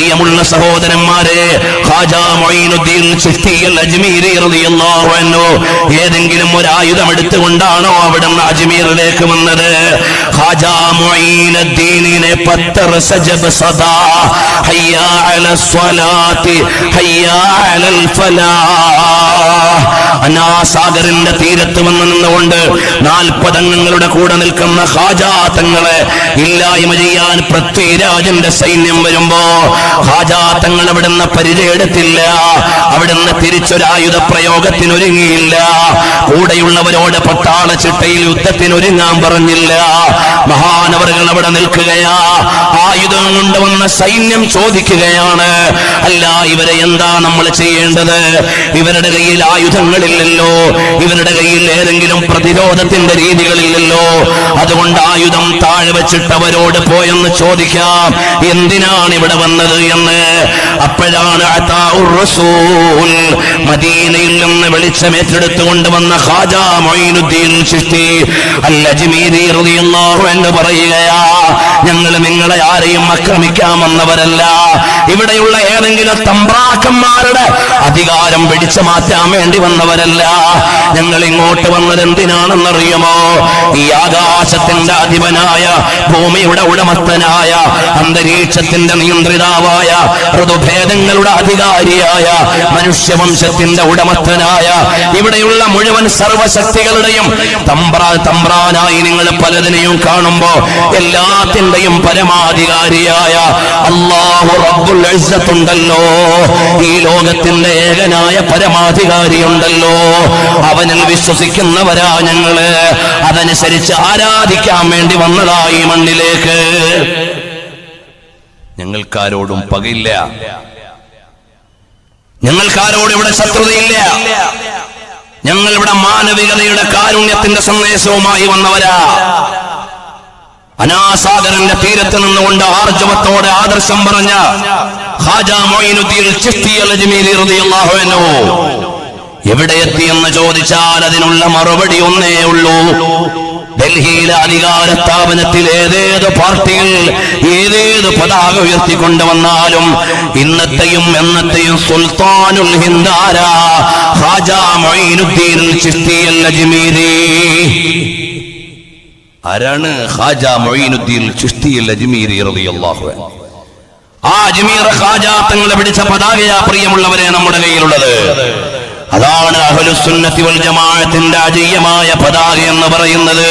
പ്രിയമുള്ള സഹോദരന്മാരെ, ഖാജാ മൊയ്നുദ്ദീൻ ചിശ്തി അൽ അജ്മീരി റളിയല്ലാഹു അൻഹു ഏതെങ്കിലും ഒരു ആയുധം എടുത്തുകൊണ്ടാണോ അവിടുന്ന് അജ്മീറിലേക്ക് വന്നത്? ഖാജാ മൊയ്നുദ്ദീനിനെ പത്തർ സജബ് സദാ ഹയ്യാ അലസ് സ്വലാത്തി ഹയ്യാ അലൽ ഫലാഹ്. അനാസാഗറിന്റെ തീരത്ത് വന്ന് നിന്നുകൊണ്ട് 40 അംഗങ്ങളുടെ കൂടെ നിൽക്കുന്ന ഖാജാ തങ്ങളെ ഇല്ലായ്മ ചെയ്യാൻ പൃഥ്വിരാജന്റെ സൈന്യം വരുമ്പോ ഖാജാ തങ്ങൾ അവിടുന്ന് പരിചയമെടുത്തില്ല, അവിടുന്ന് തിരിച്ചൊരായുധ പ്രയോഗത്തിനൊരുങ്ങിയില്ല, കൂടെയുള്ളവരോട് പട്ടാള ചിട്ടയിൽ യുദ്ധത്തിനൊരുങ്ങാൻ പറഞ്ഞില്ല. മഹാനവറുകൾ അവിടെ നിൽക്കുകയാ. ആയുധം കൊണ്ടുവന്ന സൈന്യം ചോദിക്കുകയാണ്, അല്ല ഇവരെ എന്താ നമ്മൾ ചെയ്യേണ്ടത്? ഇവരുടെ കയ്യിൽ ആയുധങ്ങളില്ലല്ലോ, ഇവരുടെ കയ്യിൽ ഏതെങ്കിലും പ്രതിരോധത്തിന്റെ രീതികളില്ലല്ലോ, അതുകൊണ്ട് ആയുധം താഴെ വെച്ചിട്ട് അവരോട് പോയെന്ന് ചോദിക്കാം, എന്തിനാണ് ഇവിടെ വന്നത് എന്ന്. അപ്പോഴാണ് അതാഉർ റസൂൽ മദീനയിൽ നിന്ന് വെളിച്ചമേറ്റെടുത്തുകൊണ്ട് വന്ന ഖാജാ മൊയ്നുദ്ദീൻ ചിശ്തി അൽ അജ്മീരി റളിയല്ലാഹു അൻഹു പറയുകയാ, ഞങ്ങൾ നിങ്ങളെ ആരെയും ആക്രമിക്കാൻ വന്നവരല്ല, ഇവിടെയുള്ള ഏതെങ്കിലും തമ്പ്രാക്കന്മാരുടെ അധികാരം പിടിച്ചു മാറ്റാൻ വേണ്ടി വന്നവരല്ല. ഞങ്ങൾ ഇങ്ങോട്ട് വന്നത് എന്തിനാണെന്നറിയുമോ? ഈ ആകാശത്തിന്റെ അധിപനായ, ഭൂമിയുടെ ഉടമസ്ഥനായ, അന്തരീക്ഷത്തിന്റെ നിയന്ത്രിതാവായ, ഋതുഭേദങ്ങളുടെ അധികാരിയായ, മനുഷ്യവംശത്തിന്റെ ഉടമസ്ഥനായ, ഇവിടെയുള്ള മുഴുവൻ സർവശക്തികളുടെയും തമ്പ്രാനായി നിങ്ങൾ പലതിനെയും കാണുമ്പോ എല്ലാത്തിന്റെയും പരമാധികാരിയായ അല്ലാഹു റബ്ബുൽ ഇസ്സത്തുണ്ടല്ലോ, ഈ ലോകത്തിന്റെ ഏകനായ പരമാധികാരിയുണ്ടല്ലോ, അവനിൽ വിശ്വസിക്കുന്നവരാ ഞങ്ങള്, അതനുസരിച്ച് ആരാധിക്കാൻ വേണ്ടി വന്നതായി മണ്ണിലേക്ക്. ഞങ്ങൾക്കാരോടും പകയില്ല, ഞങ്ങൾക്കാരോട് ഇവിടെ ശത്രുതയില്ല, ഞങ്ങൾ ഇവിടെ മാനവികതയുടെ കാരുണ്യത്തിന്റെ സന്ദേശവുമായി വന്നവരാ. അനാസാഗറിന്റെ തീരത്ത് നിന്നുകൊണ്ട് ആർജവത്തോടെ ആദർശം പറഞ്ഞ ഖാജാ മൊയ്നുദ്ദീൻ ചിശ്തി അൽ അജ്മീരി റളിയല്ലാഹു അൻഹു എവിടെ എത്തിയെന്ന് ചോദിച്ചാൽ അതിനുള്ള മറുപടി ഒന്നേ ഉള്ളൂ. ഡൽഹിയിലെ അധികാര സ്ഥാപനത്തിൽ ഏതേത് പാർട്ടിയിൽ ഏതേത് പതാക ഉയർത്തിക്കൊണ്ടുവന്നാലും ഇന്നത്തെയും എന്നത്തെയും സുൽത്താനുൽ ഹിന്ദാര ഖാജാ മൊയ്നുദ്ദീൻ ചിശ്തി അൽ അജ്മീരി. ആരാണ് ഖാജാ മൊയ്നുദ്ദീൻ ചിശ്തി അൽ അജ്മീരി റളിയല്ലാഹു അൻഹു? ആ അജ്മീർ ഖാജാ തങ്ങളെ പിടിച്ച പതാകയാ പ്രിയമുള്ളവരെ നമ്മുടെ കയ്യിലുള്ളത്. അതാണ് അഹ്ലുസുന്നത്തി വൽ ജമാഅത്തിന്റെ അജയ്യമായ പതാക എന്ന് പറയുന്നത്.